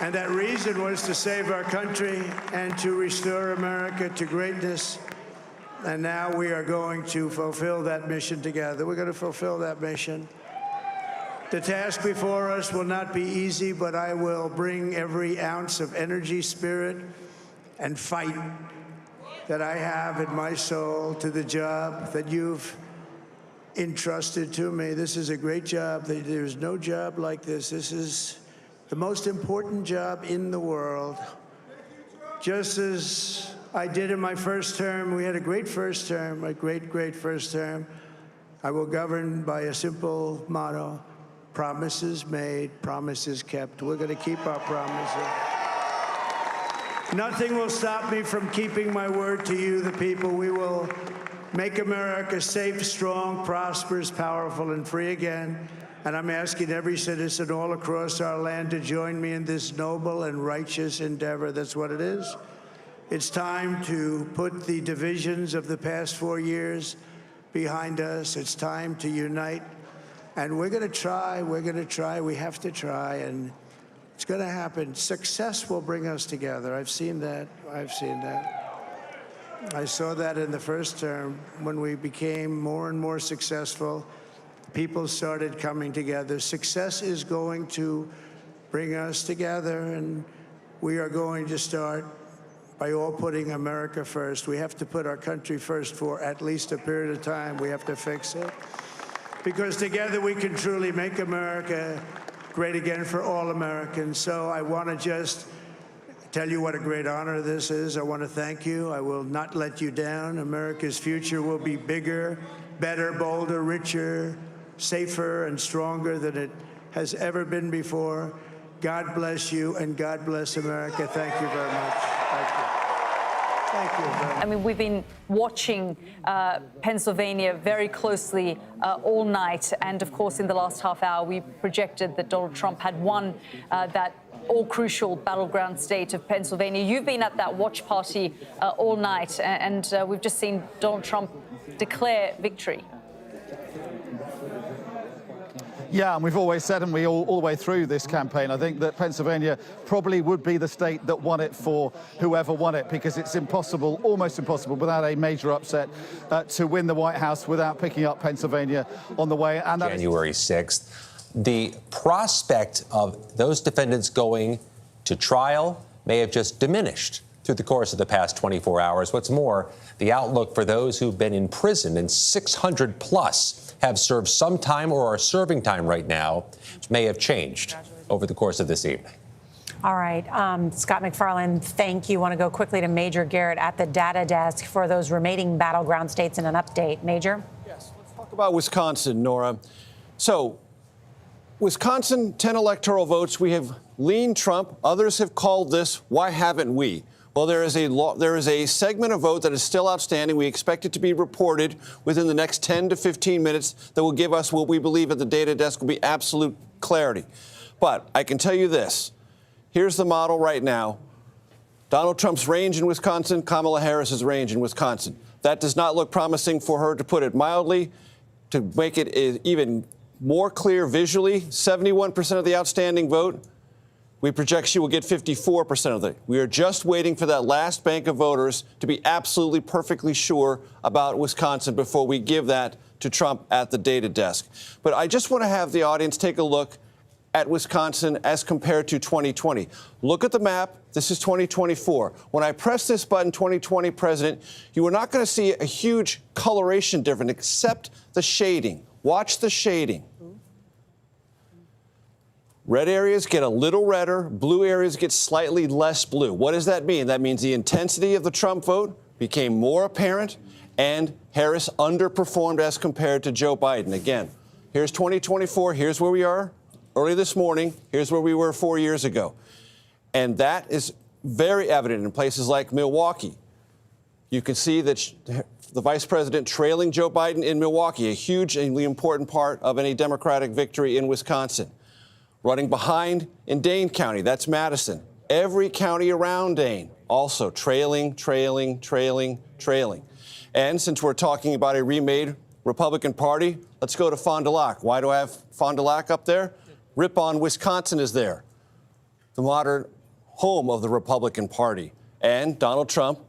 And that reason was to save our country and to restore America to greatness. And now we are going to fulfill that mission together. We're going to fulfill that mission. The task before us will not be easy, but I will bring every ounce of energy, spirit, and fight that I have in my soul to the job that you've entrusted to me. This is a great job. There's no job like this. This is the most important job in the world. Just as I did in my first term, we had a great first term, a great first term. I will govern by a simple motto: promises made, promises kept. We're going to keep our promises. Nothing will stop me from keeping my word to you, the people. We will make America safe, strong, prosperous, powerful, and free again. And I'm asking every citizen all across our land to join me in this noble and righteous endeavor. That's what it is. It's time to put the divisions of the past 4 years behind us. It's time to unite. And we're going to try. We're going to try. We have to try. And it's going to happen. Success will bring us together. I've seen that. I've seen that. I saw that in the first term. When we became more and more successful, people started coming together. Success is going to bring us together, and we are going to start by all putting America first. We have to put our country first for at least a period of time. We have to fix it. Because together we can truly make America great again for all Americans. So I want to just tell you what a great honor this is. I want to thank you. I will not let you down. America's future will be bigger, better, bolder, richer, safer, and stronger than it has ever been before. God bless you, and God bless America. Thank you very much. Thank you. Thank you very much. I mean, we've been watching Pennsylvania very closely all night. And of course, in the last half hour, we projected that Donald Trump had won that all-crucial battleground state of Pennsylvania. You've been at that watch party all night, and we've just seen Donald Trump declare victory. Yeah, and we've always said, and we all the way through this campaign, I think that Pennsylvania probably would be the state that won it for whoever won it, because it's impossible, almost impossible, without a major upset, to win the White House without picking up Pennsylvania on the way. And January 6th. The prospect of those defendants going to trial may have just diminished through the course of the past 24 hours. What's more, the outlook for those who've been in prison, and 600 plus have served some time or are serving time right now, may have changed over the course of this evening. All right. Scott MacFarlane, thank you. Want to go quickly to Major Garrett at the data desk for those remaining battleground states and an update. Major? Yes, let's talk about Wisconsin, Nora. So, Wisconsin, 10 electoral votes. We have leaned Trump. Others have called this, why haven't we? Well, there is a segment of vote that is still outstanding. We expect it to be reported within the next 10 to 15 minutes that will give us what we believe at the data desk will be absolute clarity. But I can tell you this. Here's the model right now. Donald Trump's range in Wisconsin, Kamala Harris's range in Wisconsin. That does not look promising, for her, to put it mildly. To make it even more clear visually, 71% of the outstanding vote. We project she will get 54% of it. We are just waiting for that last bank of voters to be absolutely perfectly sure about Wisconsin before we give that to Trump at the data desk. But I just want to have the audience take a look at Wisconsin as compared to 2020. Look at the map. This is 2024. When I press this button, 2020 president, you are not going to see a huge coloration difference except the shading. Watch the shading. Red areas get a little redder. Blue areas get slightly less blue. What does that mean? That means the intensity of the Trump vote became more apparent, and Harris underperformed as compared to Joe Biden. Again, here's 2024. Here's where we are early this morning. Here's where we were 4 years ago. And that is very evident in places like Milwaukee. You can see that the vice president trailing Joe Biden in Milwaukee, a hugely important part of any Democratic victory in Wisconsin. Running behind in Dane County, that's Madison. Every county around Dane also trailing. And since we're talking about a remade Republican Party, let's go to Fond du Lac. Why do I have Fond du Lac up there? Ripon, Wisconsin is there, the modern home of the Republican Party. And Donald Trump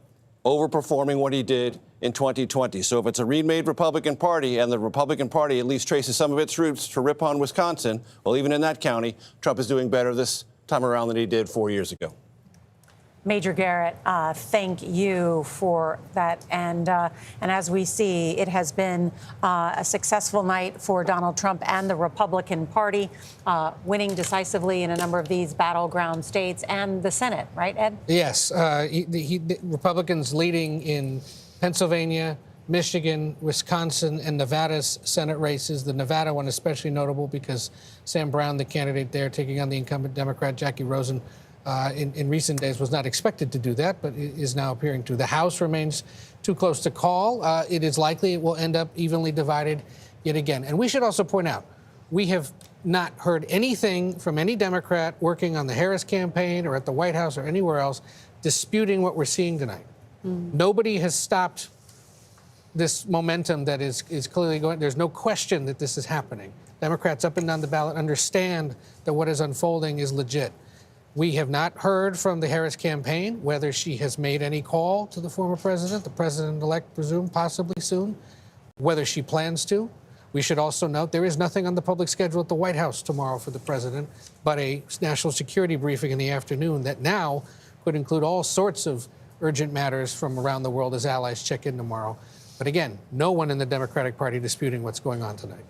overperforming what he did in 2020. So if it's a remade Republican Party, and the Republican Party at least traces some of its roots to Ripon, Wisconsin, well, even in that county, Trump is doing better this time around than he did 4 years ago. Major Garrett, thank you for that. And as we see, it has been a successful night for Donald Trump and the Republican Party, winning decisively in a number of these battleground states and the Senate, right, Ed? Yes. The Republicans leading in Pennsylvania, Michigan, Wisconsin, and Nevada's Senate races. The Nevada one especially notable because Sam Brown, the candidate there, taking on the incumbent Democrat Jackie Rosen, in recent days was not expected to do that, but is now appearing to. The House remains too close to call. It is likely it will end up evenly divided yet again. And we should also point out, we have not heard anything from any Democrat working on the Harris campaign or at the White House or anywhere else disputing what we're seeing tonight. Nobody has stopped this momentum that is clearly going. There's no question that this is happening. Democrats up and down the ballot understand that what is unfolding is legit. We have not heard from the Harris campaign whether she has made any call to the former president, the president-elect, presumed possibly soon, whether she plans to. We should also note there is nothing on the public schedule at the White House tomorrow for the president, but a national security briefing in the afternoon that now could include all sorts of urgent matters from around the world as allies check in tomorrow. But again, no one in the Democratic Party disputing what's going on tonight.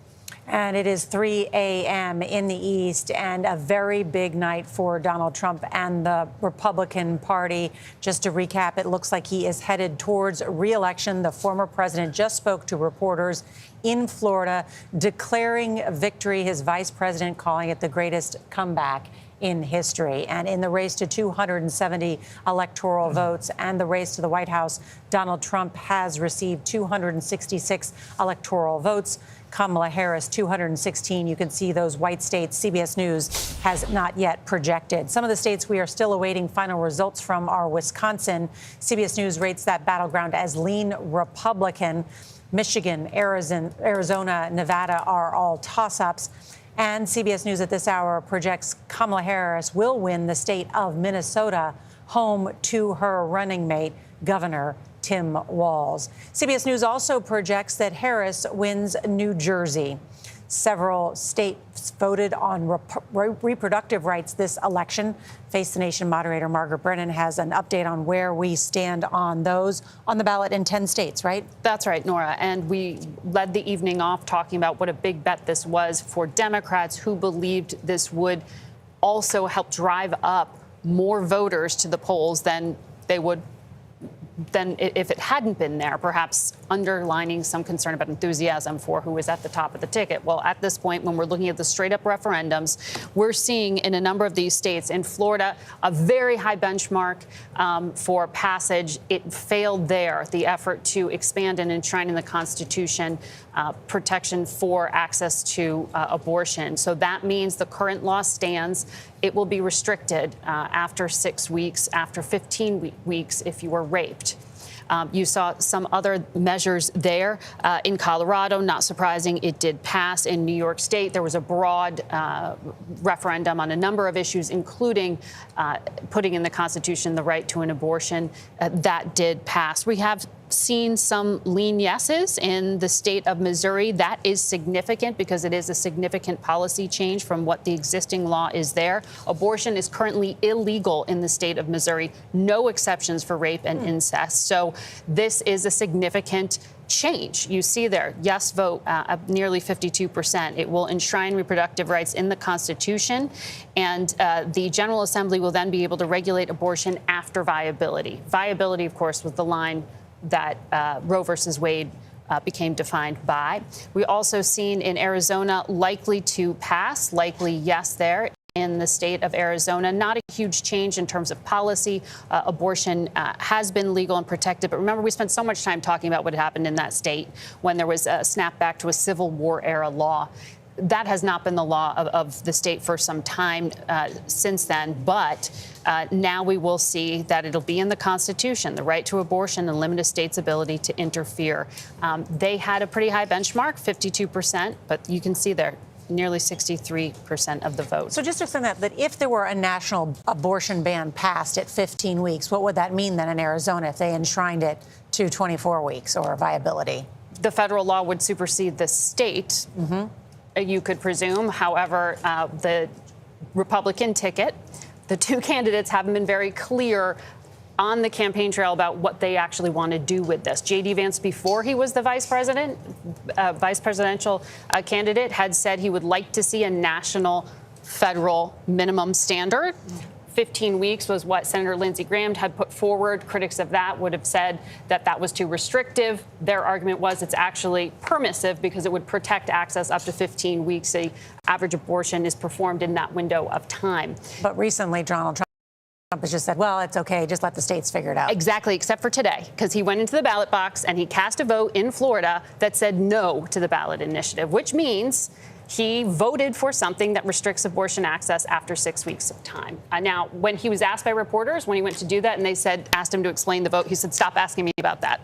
And it is 3 a.m. in the East, and a very big night for Donald Trump and the Republican Party. Just to recap, it looks like he is headed towards re-election. The former president just spoke to reporters in Florida, declaring victory. His vice president calling it the greatest comeback in history. And in the race to 270 electoral votes and the race to the White House, Donald Trump has received 266 electoral votes. Kamala Harris, 216. You can see those white states. CBS News has not yet projected. Some of the states we are still awaiting final results from are Wisconsin. CBS News rates that battleground as lean Republican. Michigan, Arizona, Nevada are all toss-ups. And CBS News at this hour projects Kamala Harris will win the state of Minnesota, home to her running mate, Governor Tim Walz. CBS News also projects that Harris wins New Jersey. Several states voted on reproductive rights this election. Face the Nation moderator Margaret Brennan has an update on where we stand on those on the ballot in 10 states, right? That's right, Nora. And we led the evening off talking about what a big bet this was for Democrats who believed this would also help drive up more voters to the polls than they would than if it hadn't been there, perhaps underlining some concern about enthusiasm for who is at the top of the ticket. Well, at this point, when we're looking at the straight-up referendums, we're seeing in a number of these states, in Florida, a very high benchmark for passage. It failed there, the effort to expand and enshrine in the Constitution protection for access to abortion. So that means the current law stands. It will be restricted after 6 weeks, after 15 weeks if you were raped. You saw some other measures there. In Colorado, not surprising, it did pass. In New York State, there was a broad referendum on a number of issues, including putting in the Constitution the right to an abortion. That did pass. We have seen some lean yeses in the state of Missouri. That is significant because it is a significant policy change from what the existing law is there. Abortion is currently illegal in the state of Missouri, no exceptions for rape and incest. So this is a significant change. You see there, yes vote, nearly 52%. It will enshrine reproductive rights in the Constitution, and the General Assembly will then be able to regulate abortion after viability. Viability, of course, was the line that Roe versus Wade became defined by. We also seen in Arizona likely to pass, likely yes there. In the state of Arizona, not a huge change in terms of policy. Abortion has been legal and protected. But remember, we spent so much time talking about what happened in that state when there was a snapback to a Civil War era law. That has not been the law of the state for some time since then. But now we will see that it'll be in the Constitution, the right to abortion and limit a state's ability to interfere. They had a pretty high benchmark, 52%, but you can see there, nearly 63% of the vote. So just to explain that if there were a national abortion ban passed at 15 weeks, what would that mean then in Arizona if they enshrined it to 24 weeks or viability? The federal law would supersede the state. You could presume. However, the Republican ticket, the two candidates haven't been very clear on the campaign trail about what they actually want to do with this. J.D. Vance, before he was the vice presidential candidate, had said he would like to see a national federal minimum standard. 15 weeks was what Senator Lindsey Graham had put forward. Critics of that would have said that that was too restrictive. Their argument was it's actually permissive because it would protect access up to 15 weeks. The average abortion is performed in that window of time. But recently, Donald Trump has just said, well, it's okay, just let the states figure it out. Exactly, except for today, because he went into the ballot box and he cast a vote in Florida that said no to the ballot initiative, which means he voted for something that restricts abortion access after 6 weeks of time. Now, when he was asked by reporters, when he went to do that, and they asked him to explain the vote, he said, stop asking me about that,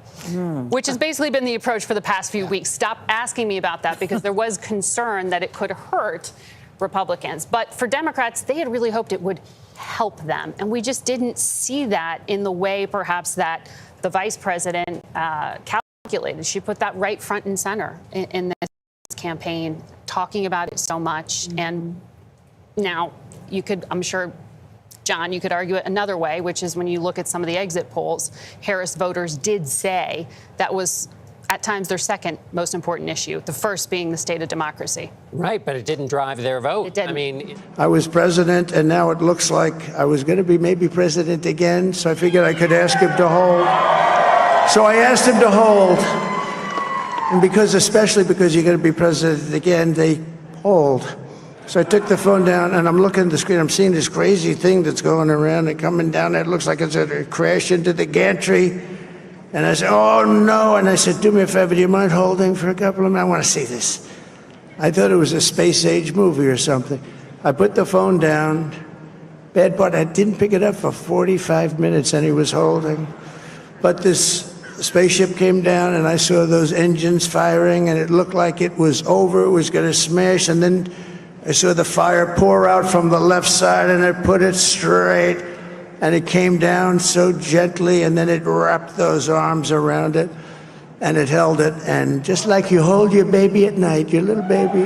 which has basically been the approach for the past few weeks. Stop asking me about that, because there was concern that it could hurt Republicans. But for Democrats, they had really hoped it would help them. And we just didn't see that in the way, perhaps, that the vice president calculated. She put that right front and center in this campaign, talking about it so much. And now you could, I'm sure, John, you could argue it another way, which is when you look at some of the exit polls, Harris voters did say that was at times their second most important issue, the first being the state of democracy. Right, but it didn't drive their vote. It didn't. I mean, I was president, and now it looks like I was going to be maybe president again, so I figured I could ask him to hold. So I asked him to hold. And especially because you're going to be president again, they hold. So I took the phone down, and I'm looking at the screen. I'm seeing this crazy thing that's going around and coming down. It looks like it's going to crash into the gantry. And I said, oh, no. And I said, do me a favor, do you mind holding for a couple of minutes? I want to see this. I thought it was a space-age movie or something. I put the phone down. Bad part, I didn't pick it up for 45 minutes, and he was holding. But this spaceship came down, and I saw those engines firing, and it looked like it was over. It was going to smash. And then I saw the fire pour out from the left side, and I put it straight. And it came down so gently, and then it wrapped those arms around it, and it held it. And just like you hold your baby at night, your little baby.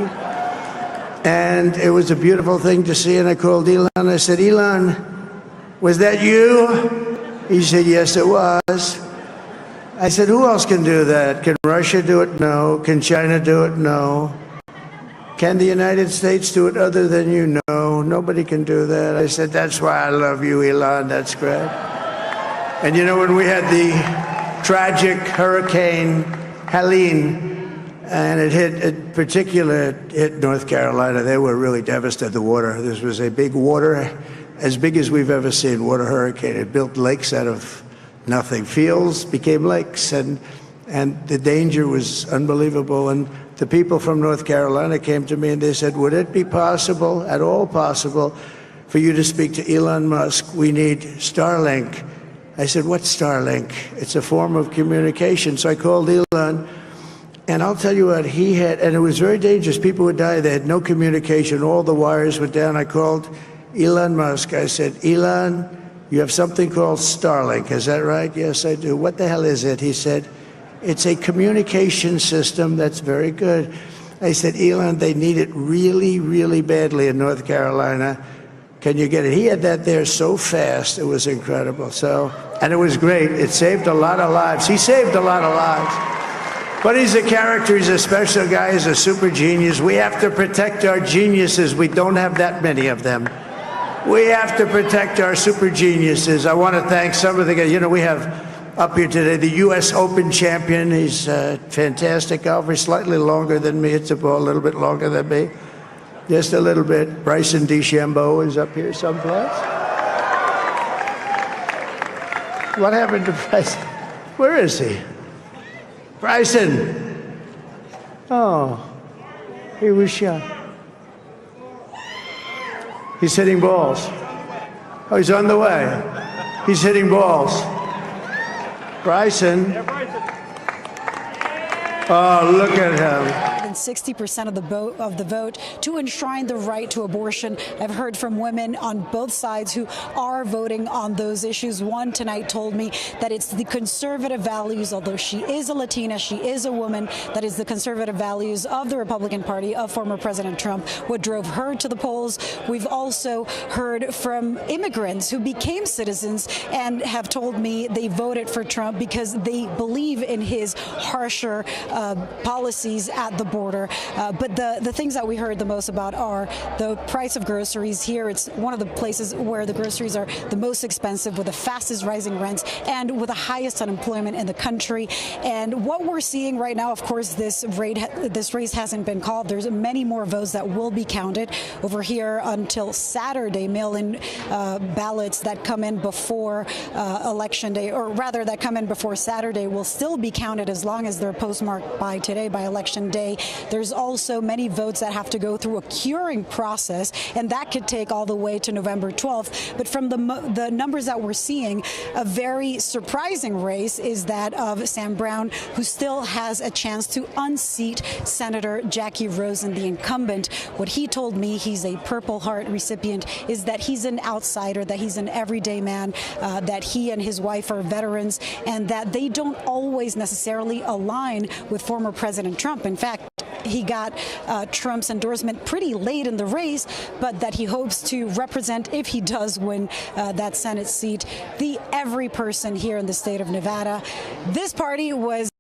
And it was a beautiful thing to see. And I called Elon. I said, Elon, was that you? He said, yes, it was. I said, who else can do that? Can Russia do it? No. Can China do it? No. Can the United States do it other than you? No, nobody can do that. I said, that's why I love you, Elon. That's great. And you know, when we had the tragic Hurricane Helene, and it hit North Carolina, they were really devastated. The water, this was a big water, as big as we've ever seen, water hurricane. It built lakes out of nothing. Fields became lakes, and the danger was unbelievable. And the people from North Carolina came to me and they said, would it be possible, at all possible, for you to speak to Elon Musk? We need Starlink. I said, what's Starlink? It's a form of communication. So I called Elon, and I'll tell you what, he had, and it was very dangerous. People would die. They had no communication. All the wires were down. I called Elon Musk. I said, Elon, you have something called Starlink. Is that right? Yes, I do. What the hell is it? He said, it's a communication system that's very good. I said, Elon, they need it really, really badly in North Carolina. Can you get it? He had that there so fast. It was incredible. And it was great. It saved a lot of lives. He saved a lot of lives. But he's a character. He's a special guy. He's a super genius. We have to protect our geniuses. We don't have that many of them. We have to protect our super geniuses. I want to thank some of the guys. You know, we have up here today the U.S. Open champion. He's a fantastic golfer, slightly longer than me. It's a ball, a little bit longer than me. Just a little bit. Bryson DeChambeau is up here someplace. What happened to Bryson? Where is he? Bryson. Oh, he was shot. He's hitting balls. Oh, he's on the way. He's hitting balls. Bryson. Oh, look at him. 60% of the vote to enshrine the right to abortion. I've heard from women on both sides who are voting on those issues. One tonight told me that it's the conservative values, although she is a Latina, she is a woman, that is the conservative values of the Republican Party of former President Trump what drove her to the polls. We've also heard from immigrants who became citizens and have told me they voted for Trump because they believe in his harsher policies at the border. But the things that we heard the most about are the price of groceries. Here, it's one of the places where the groceries are the most expensive, with the fastest rising rents and with the highest unemployment in the country. And what we're seeing right now, of course, this race hasn't been called. There's many more votes that will be counted over here until Saturday, mail-in ballots that come in before Election Day, or rather that come in before Saturday, will still be counted as long as they're postmarked by today, by Election Day. There's also many votes that have to go through a curing process, and that could take all the way to November 12th. But from the numbers that we're seeing, a very surprising race is that of Sam Brown, who still has a chance to unseat Senator Jackie Rosen, the incumbent. What he told me, he's a Purple Heart recipient, is that he's an outsider, that he's an everyday man, that he and his wife are veterans, and that they don't always necessarily align with former President Trump. In fact, he got Trump's endorsement pretty late in the race, but that he hopes to represent, if he does win that Senate seat, the every person here in the state of Nevada. This party was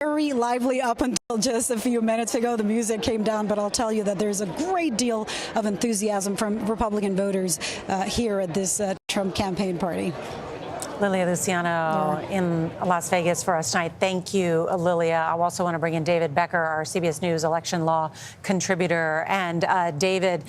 very lively up until just a few minutes ago. The music came down, but I'll tell you that there's a great deal of enthusiasm from Republican voters here at this Trump campaign party. Lilia Luciano in Las Vegas for us tonight. Thank you, Lilia. I also want to bring in David Becker, our CBS News election law contributor. And David,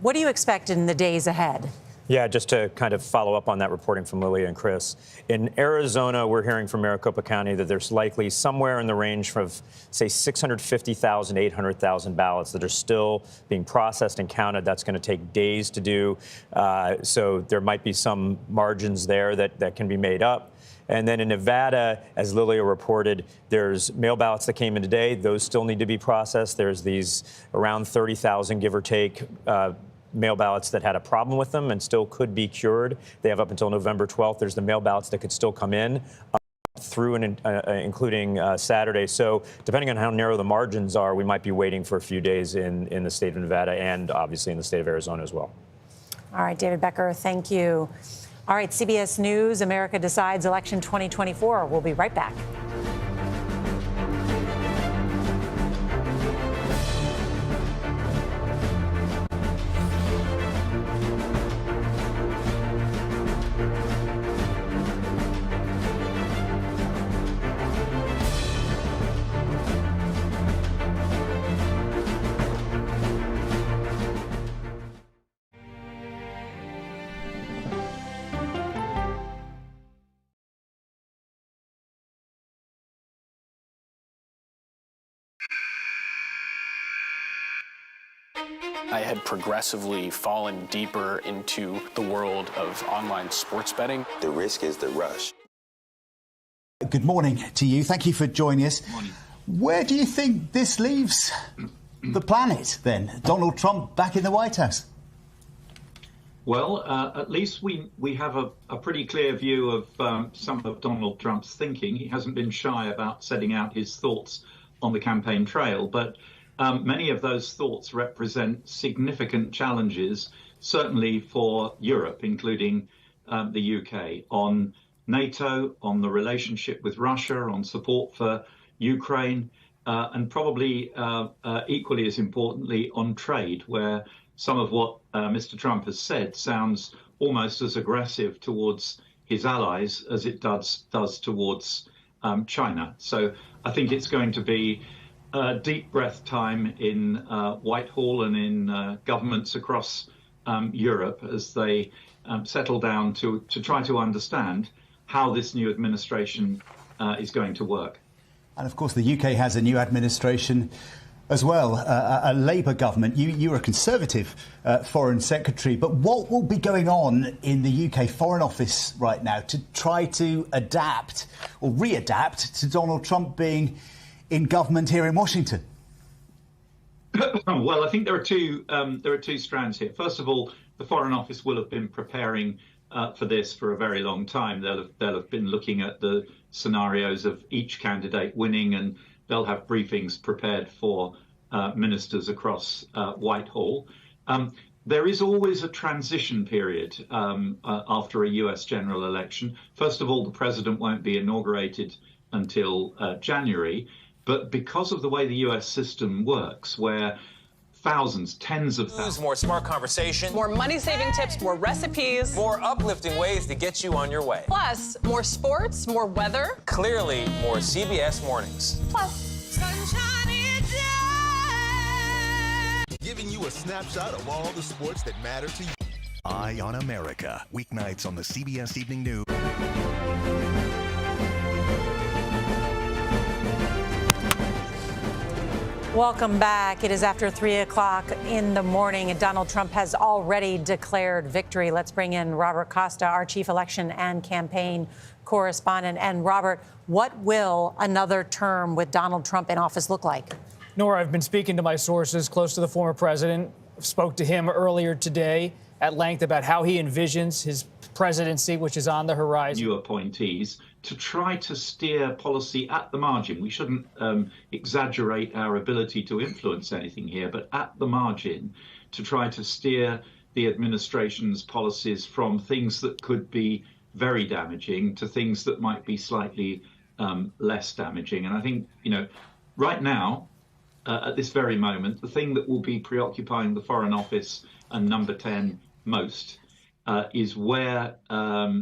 what do you expect in the days ahead? Yeah, just to kind of follow up on that reporting from Lilia and Chris. In Arizona, we're hearing from Maricopa County that there's likely somewhere in the range of, say, 650,000, 800,000 ballots that are still being processed and counted. That's going to take days to do. So there might be some margins there that can be made up. And then in Nevada, as Lilia reported, there's mail ballots that came in today. Those still need to be processed. There's these around 30,000, give or take, mail ballots that had a problem with them and still could be cured. They have up until November 12th. There's the mail ballots that could still come in through and including Saturday. So depending on how narrow the margins are, we might be waiting for a few days in the state of Nevada and obviously in the state of Arizona as well. All right, David Becker, thank you. All right, CBS News, America Decides Election 2024. We'll be right back. I had progressively fallen deeper into the world of online sports betting. The risk is the rush. Good morning to you. Thank you for joining us. Morning. Where do you think this leaves the planet, then? Donald Trump back in the White House? Well, at least we have a pretty clear view of some of Donald Trump's thinking. He hasn't been shy about setting out his thoughts on the campaign trail, but many of those thoughts represent significant challenges, certainly for Europe, including the UK, on NATO, on the relationship with Russia, on support for Ukraine, and probably equally as importantly on trade, where some of what Mr. Trump has said sounds almost as aggressive towards his allies as it does towards China. So I think it's going to be deep breath time in Whitehall and in governments across Europe as they settle down to try to understand how this new administration is going to work. And of course, the UK has a new administration. as well, a Labour government. You're a Conservative Foreign Secretary. But what will be going on in the UK Foreign Office right now to try to adapt or readapt to Donald Trump being in government here in Washington? Well, I think there are two strands here. First of all, the Foreign Office will have been preparing for this for a very long time. They'll have been looking at the scenarios of each candidate winning, and they'll have briefings prepared for ministers across Whitehall. There is always a transition period after a US general election. First of all, the president won't be inaugurated until January. But because of the way the US system works, where thousands, tens of thousands. More smart conversation. More money-saving tips, more recipes. More uplifting ways to get you on your way. Plus, more sports, more weather. Clearly, more CBS mornings. Plus, giving you a snapshot of all the sports that matter to you. Eye on America, weeknights on the CBS Evening News. Welcome back. It is after 3 o'clock in the morning, and Donald Trump has already declared victory. Let's bring in Robert Costa, our chief election and campaign correspondent. And Robert, what will another term with Donald Trump in office look like? Nora, I've been speaking to my sources close to the former president. Spoke to him earlier today at length about how he envisions his presidency, which is on the horizon. New appointees to try to steer policy at the margin. We shouldn't exaggerate our ability to influence anything here, but at the margin to try to steer the administration's policies from things that could be very damaging to things that might be slightly less damaging. And I think, right now, at this very moment, the thing that will be preoccupying the Foreign Office and Number 10 most is where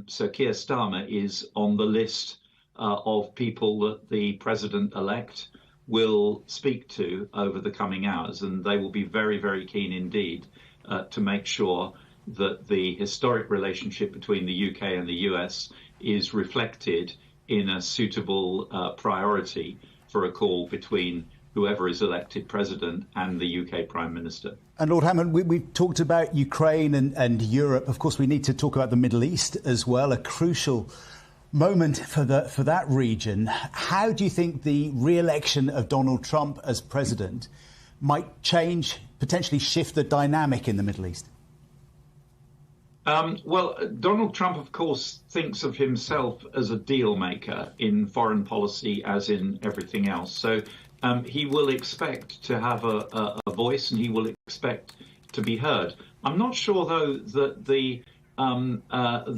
Sir Keir Starmer is on the list of people that the president-elect will speak to over the coming hours. And they will be very, very keen indeed to make sure that the historic relationship between the UK and the US is reflected in a suitable priority for a call between whoever is elected president and the UK Prime Minister. And Lord Hammond, we've talked about Ukraine and Europe. Of course, we need to talk about the Middle East as well, a crucial moment for that region. How do you think the re-election of Donald Trump as president might change, potentially shift the dynamic in the Middle East? Well, Donald Trump, of course, thinks of himself as a deal maker in foreign policy as in everything else. So he will expect to have a voice, and he will expect to be heard. I'm not sure, though, that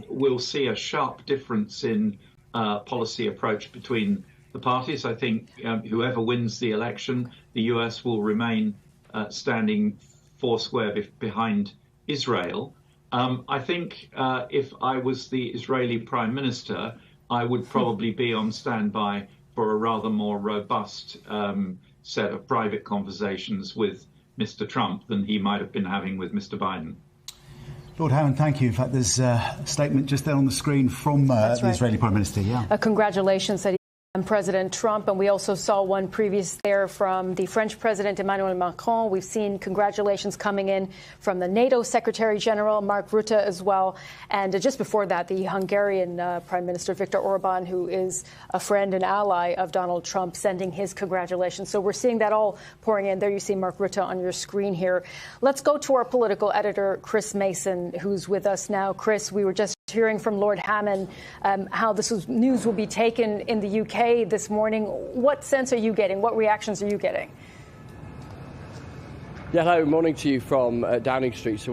we'll see a sharp difference in policy approach between the parties. I think whoever wins the election, the US will remain standing foursquare behind Israel. I think if I was the Israeli Prime Minister, I would probably be on standby for a rather more robust set of private conversations with Mr. Trump than he might have been having with Mr. Biden. Lord Hammond, thank you. In fact, there's a statement just there on the screen from the Israeli Prime Minister. Congratulations, said President Trump, and we also saw one previous there from the French President Emmanuel Macron. We've seen congratulations coming in from the NATO Secretary General Mark Rutte as well. And just before that, the Hungarian Prime Minister Viktor Orban, who is a friend and ally of Donald Trump, sending his congratulations. So we're seeing that all pouring in. There you see Mark Rutte on your screen here. Let's go to our political editor, Chris Mason, who's with us now. Chris, we were just hearing from Lord Hammond how this news will be taken in the UK this morning. What sense are you getting? What reactions are you getting? Yeah, hello, morning to you from Downing Street. So